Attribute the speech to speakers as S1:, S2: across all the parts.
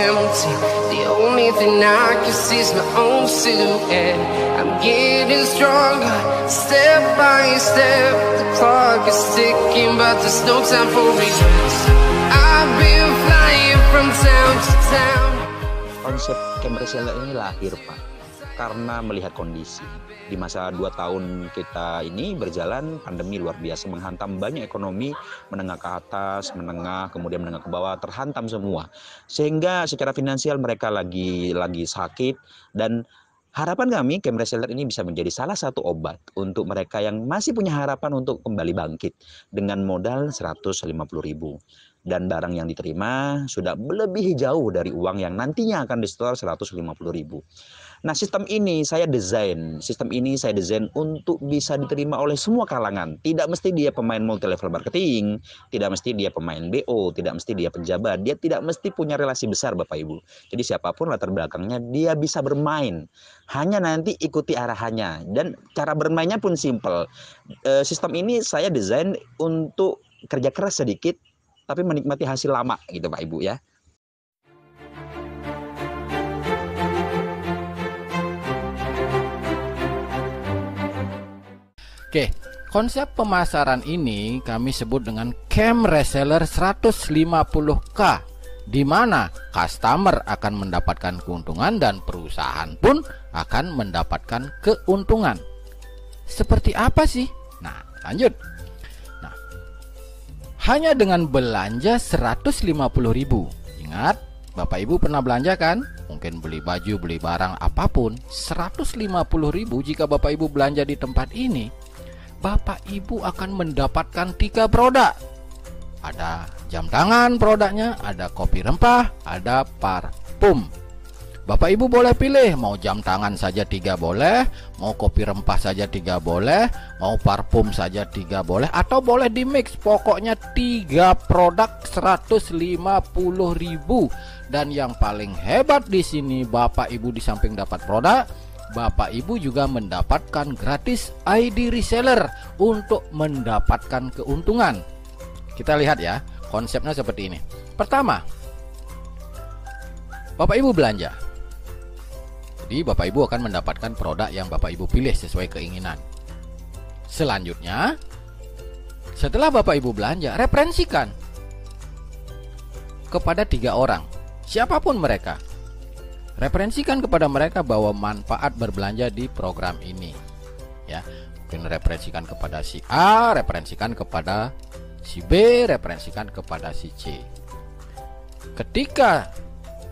S1: empty. The only thing I can see is my own silhouette. I'm getting stronger, step by step. The clock is ticking, but there's no time for regrets. I've been flying from town to town.
S2: Konsep camp reseller ini lahir, Pak, karena melihat kondisi. Di masa 2 tahun kita ini berjalan, pandemi luar biasa menghantam banyak ekonomi, menengah ke atas, menengah, kemudian menengah ke bawah, terhantam semua. Sehingga secara finansial mereka lagi sakit, dan harapan kami camp reseller ini bisa menjadi salah satu obat untuk mereka yang masih punya harapan untuk kembali bangkit dengan modal 150.000. Dan barang yang diterima sudah melebihi jauh dari uang yang nantinya akan disetor 150.000. Nah, sistem ini saya desain untuk bisa diterima oleh semua kalangan. Tidak mesti dia pemain multi level marketing, tidak mesti dia pemain BO, tidak mesti dia pejabat, dia tidak mesti punya relasi besar, Bapak Ibu. Jadi siapapun latar belakangnya dia bisa bermain. Hanya nanti ikuti arahannya, dan cara bermainnya pun simple. Sistem ini saya desain untuk kerja keras sedikit tapi menikmati hasil lama gitu, Pak Ibu ya.
S3: Oke, konsep pemasaran ini kami sebut dengan camp reseller 150K, di mana customer akan mendapatkan keuntungan dan perusahaan pun akan mendapatkan keuntungan. Seperti apa sih? Nah, lanjut. Hanya dengan belanja 150.000. Ingat, Bapak Ibu pernah belanja kan? Mungkin beli baju, beli barang apapun. 150.000 jika Bapak Ibu belanja di tempat ini, Bapak Ibu akan mendapatkan 3 produk. Ada jam tangan produknya, ada kopi rempah, ada parfum. Bapak Ibu boleh pilih, mau jam tangan saja 3 boleh, mau kopi rempah saja 3 boleh, mau parfum saja 3 boleh, atau boleh di mix. Pokoknya 3 produk 150.000. Dan yang paling hebat di sini, Bapak Ibu di samping dapat produk, Bapak Ibu juga mendapatkan gratis ID reseller untuk mendapatkan keuntungan. Kita lihat ya, konsepnya seperti ini. Pertama, Bapak Ibu belanja. Jadi Bapak Ibu akan mendapatkan produk yang Bapak Ibu pilih sesuai keinginan. Selanjutnya, setelah Bapak Ibu belanja, referensikan kepada 3 orang, siapapun mereka. Referensikan kepada mereka bahwa manfaat berbelanja di program ini. Ya, mungkin referensikan kepada si A, referensikan kepada si B, referensikan kepada si C. Ketika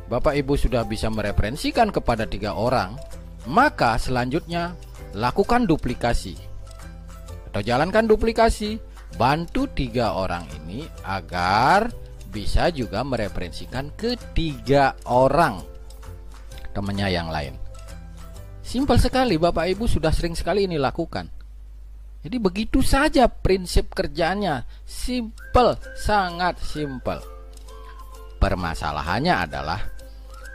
S3: Bapak Ibu sudah bisa mereferensikan kepada 3 orang, maka selanjutnya lakukan duplikasi atau jalankan duplikasi. Bantu 3 orang ini agar bisa juga mereferensikan ke 3 orang temannya yang lain. Simpel sekali, Bapak Ibu sudah sering sekali ini lakukan. Jadi begitu saja prinsip kerjanya, simpel, sangat simpel. Permasalahannya adalah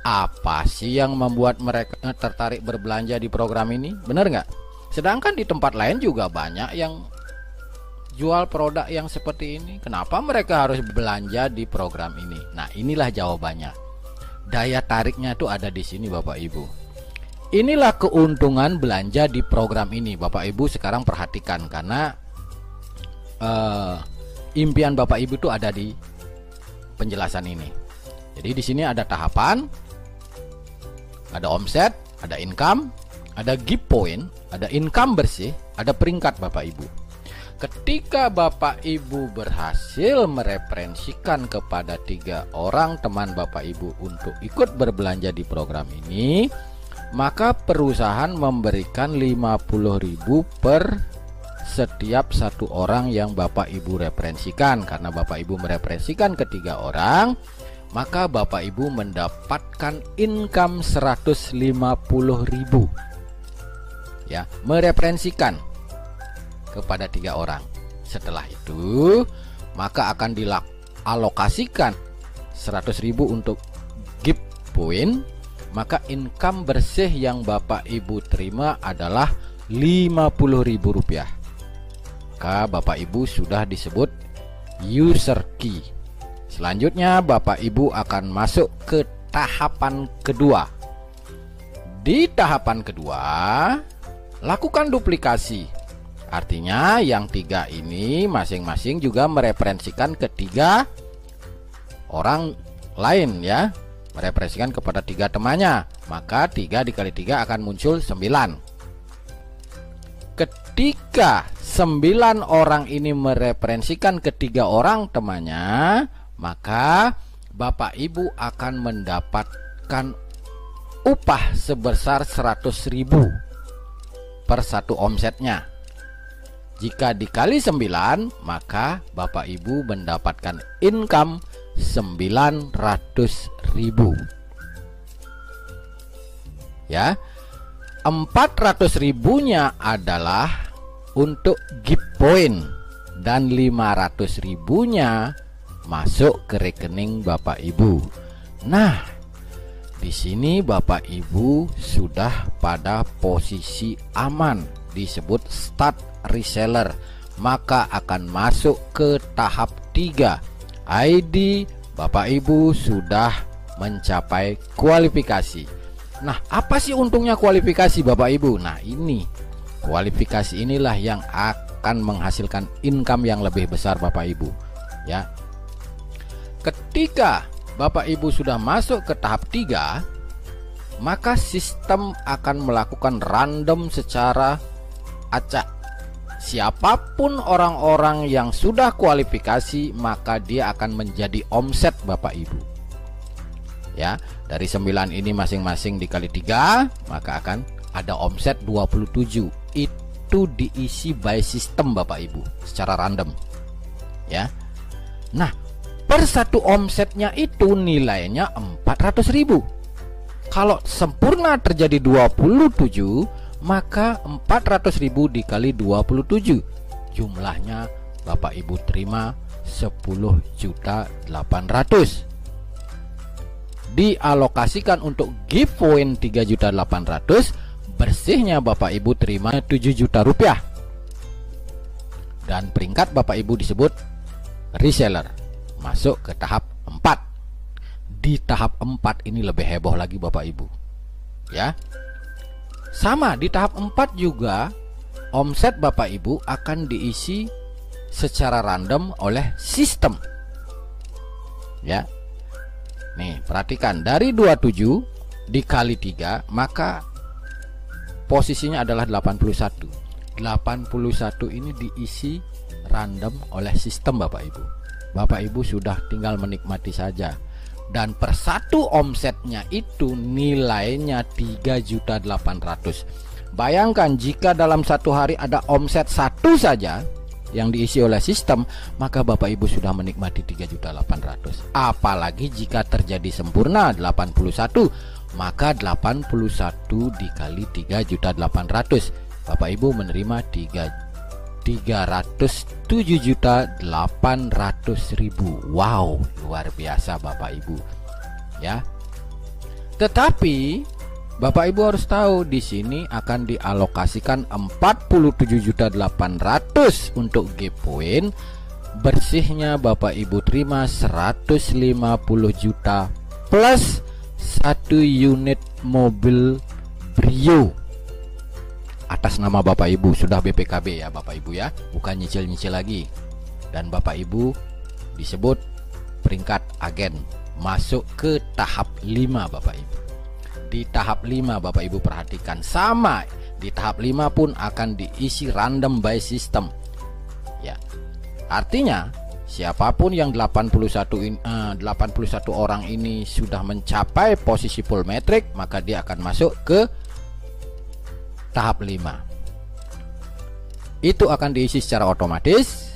S3: apa sih yang membuat mereka tertarik berbelanja di program ini? Benar nggak? Sedangkan di tempat lain juga banyak yang jual produk yang seperti ini. Kenapa mereka harus belanja di program ini? Nah, inilah jawabannya. Daya tariknya itu ada di sini, Bapak Ibu. Inilah keuntungan belanja di program ini. Bapak Ibu sekarang perhatikan, karena impian Bapak Ibu itu ada di penjelasan ini. Jadi di sini ada tahapan, ada omset, ada income, ada gift point, ada income bersih, ada peringkat Bapak Ibu. Ketika Bapak Ibu berhasil mereferensikan kepada 3 orang teman Bapak Ibu untuk ikut berbelanja di program ini, maka perusahaan memberikan 50.000 per setiap 1 orang yang Bapak Ibu referensikan. Karena Bapak Ibu mereferensikan ke 3 orang, maka Bapak Ibu mendapatkan income 150.000. Ya, mereferensikan kepada 3 orang. Setelah itu, maka akan dialokasikan 100.000 untuk gift point. Maka income bersih yang Bapak Ibu terima adalah 50.000 rupiah. Maka Bapak Ibu sudah disebut user key. Selanjutnya Bapak Ibu akan masuk ke tahapan kedua. Di tahapan kedua, lakukan duplikasi. Artinya yang 3 ini masing-masing juga mereferensikan ketiga orang lain ya, mereferensikan kepada 3 temannya. Maka 3 dikali 3 akan muncul 9. Ketika 9 orang ini mereferensikan ketiga orang temannya, maka Bapak Ibu akan mendapatkan upah sebesar 100.000 per satu omsetnya. Jika dikali 9, maka Bapak Ibu mendapatkan income 900.000. Ya, 400.000-nya adalah untuk gift point dan 500.000-nya masuk ke rekening Bapak Ibu. Nah, di sini Bapak Ibu sudah pada posisi aman, disebut start reseller, maka akan masuk ke tahap 3. ID Bapak Ibu sudah mencapai kualifikasi. Nah, apa sih untungnya kualifikasi Bapak Ibu? Nah, ini kualifikasi inilah yang akan menghasilkan income yang lebih besar Bapak Ibu. Ya. Ketika Bapak Ibu sudah masuk ke tahap 3, maka sistem akan melakukan random secara acak. Siapapun orang-orang yang sudah kualifikasi, maka dia akan menjadi omset Bapak Ibu. Ya, dari 9 ini masing-masing dikali 3, maka akan ada omset 27. Itu diisi by system Bapak Ibu secara random. Ya. Nah, per satu omsetnya itu nilainya 400.000. Kalau sempurna terjadi 27, maka 400.000 dikali 27, jumlahnya Bapak Ibu terima 10.800.000. Dialokasikan untuk gift point 3.800.000, bersihnya Bapak Ibu terima 7 juta rupiah. Dan peringkat Bapak Ibu disebut reseller, masuk ke tahap 4. Di tahap 4 ini lebih heboh lagi Bapak Ibu. Ya. Sama, di tahap 4 juga omset Bapak Ibu akan diisi secara random oleh sistem. Ya. Nih, perhatikan, dari 27 dikali 3, maka posisinya adalah 81. 81 ini diisi random oleh sistem Bapak Ibu. Bapak Ibu sudah tinggal menikmati saja. Dan per satu omsetnya itu nilainya 3.800.000. Bayangkan jika dalam satu hari ada omset 1 saja yang diisi oleh sistem, maka Bapak Ibu sudah menikmati 3.800.000. Apalagi jika terjadi sempurna 81, maka 81 dikali 3.800.000. Bapak Ibu menerima 307.800.000. Wow, luar biasa Bapak Ibu. Ya. Tetapi Bapak Ibu harus tahu, di sini akan dialokasikan 47.800.000 untuk gift point. Bersihnya Bapak Ibu terima 150 juta plus 1 unit mobil Brio atas nama Bapak Ibu. Sudah BPKB ya Bapak Ibu ya, bukan nyicil-nyicil lagi. Dan Bapak Ibu disebut peringkat agen, masuk ke tahap 5 Bapak Ibu. Di tahap 5 Bapak Ibu perhatikan, sama, di tahap 5 pun akan diisi random by system. Ya. Artinya siapapun yang 81 orang ini sudah mencapai posisi full metric, maka dia akan masuk ke tahap 5. Itu akan diisi secara otomatis.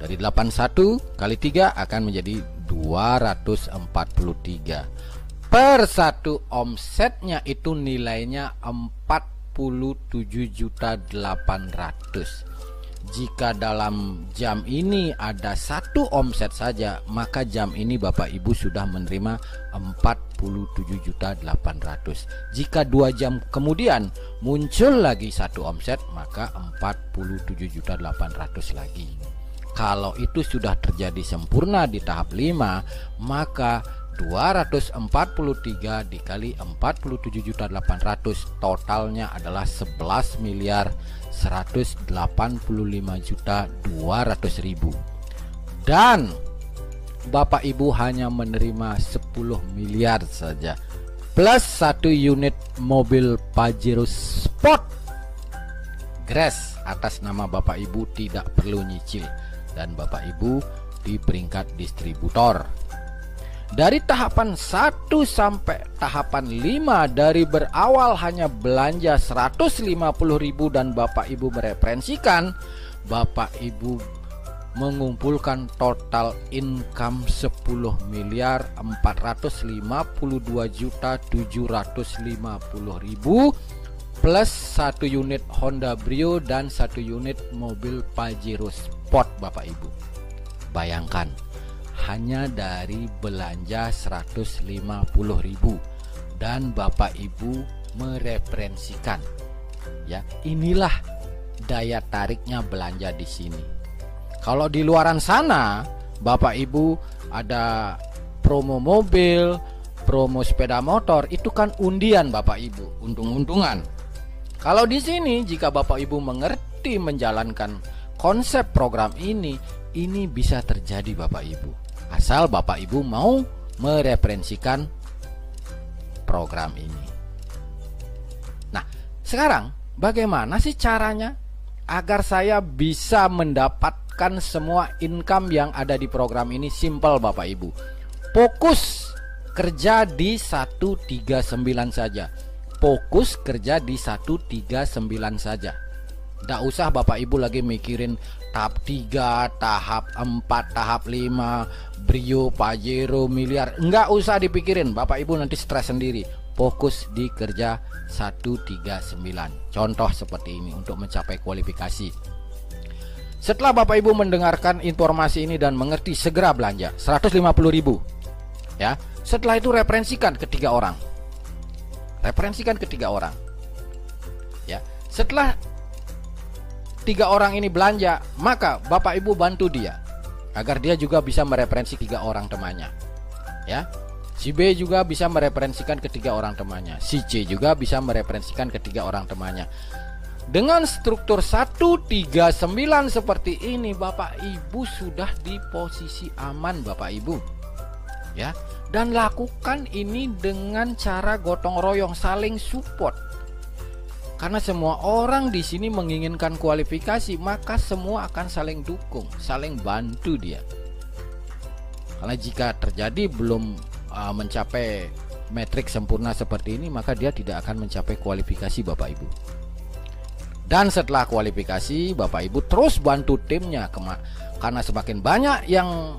S3: Dari 81 kali 3 akan menjadi 243. Per satu omsetnya itu nilainya 47.800.000. Jika dalam jam ini ada 1 omset saja, maka jam ini Bapak Ibu sudah menerima 47.800.000. Jika 2 jam kemudian muncul lagi 1 omset, maka 47.800.000 lagi. Kalau itu sudah terjadi sempurna di tahap 5, maka 243 dikali 47.800.000 totalnya adalah 11.185.200.000. Dan Bapak Ibu hanya menerima 10 miliar saja plus 1 unit mobil Pajero Sport Grass atas nama Bapak Ibu, tidak perlu nyicil, dan Bapak Ibu di peringkat distributor. Dari tahapan 1 sampai tahapan 5, dari berawal hanya belanja 150.000 dan Bapak Ibu mereferensikan, Bapak Ibu mengumpulkan total income 10.452.750.000 plus 1 unit Honda Brio dan 1 unit mobil Pajero Sport. Bapak Ibu bayangkan, hanya dari belanja 150.000 dan Bapak Ibu mereferensikan. Ya, inilah daya tariknya belanja di sini. Kalau di luaran sana, Bapak Ibu ada promo mobil, promo sepeda motor, itu kan undian Bapak Ibu, untung-untungan. Kalau di sini, jika Bapak Ibu mengerti menjalankan konsep program ini bisa terjadi Bapak Ibu. Asal Bapak Ibu mau mereferensikan program ini. Nah, sekarang bagaimana sih caranya agar saya bisa mendapatkan semua income yang ada di program ini? Simple Bapak Ibu. Fokus kerja di 139 saja. Fokus kerja di 139 saja. Tidak usah Bapak Ibu lagi mikirin tahap 3, tahap 4, tahap 5, Brio, Pajero, miliar. Enggak usah dipikirin, Bapak Ibu nanti stres sendiri. Fokus di kerja 139. Contoh seperti ini untuk mencapai kualifikasi. Setelah Bapak Ibu mendengarkan informasi ini dan mengerti, segera belanja 150.000. Ya. Setelah itu referensikan ke 3 orang. Referensikan ke 3 orang. Ya. Setelah 3 orang ini belanja, maka Bapak Ibu bantu dia agar dia juga bisa mereferensi 3 orang temannya. Ya. Si B juga bisa mereferensikan ke 3 orang temannya. Si C juga bisa mereferensikan ke 3 orang temannya. Dengan struktur 139 seperti ini, Bapak Ibu sudah di posisi aman Bapak Ibu. Ya. Dan lakukan ini dengan cara gotong royong, saling support. Karena semua orang di sini menginginkan kualifikasi, maka semua akan saling dukung, saling bantu dia. Karena jika terjadi belum mencapai metrik sempurna seperti ini, maka dia tidak akan mencapai kualifikasi Bapak Ibu. Dan setelah kualifikasi, Bapak Ibu terus bantu timnya, karena semakin banyak yang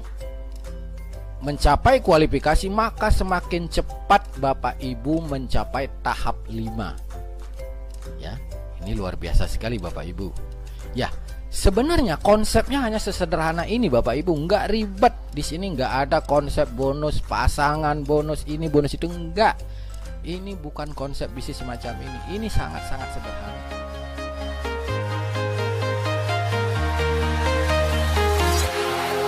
S3: mencapai kualifikasi, maka semakin cepat Bapak Ibu mencapai tahap 5. Ya, ini luar biasa sekali Bapak Ibu. Ya, sebenarnya konsepnya hanya sesederhana ini Bapak Ibu, nggak ribet. Di sini nggak ada konsep bonus pasangan, bonus ini, bonus itu, enggak. Ini bukan konsep bisnis semacam ini. Ini sangat-sangat sederhana.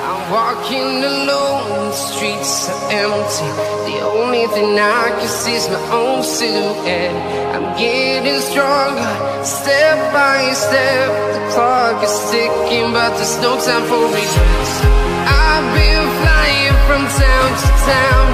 S1: I'm walking alone, the streets are empty. The only thing I can see is my own silhouette. I'm getting stronger, step by step. The clock is ticking, but there's no time for regrets. I've been flying from town to town,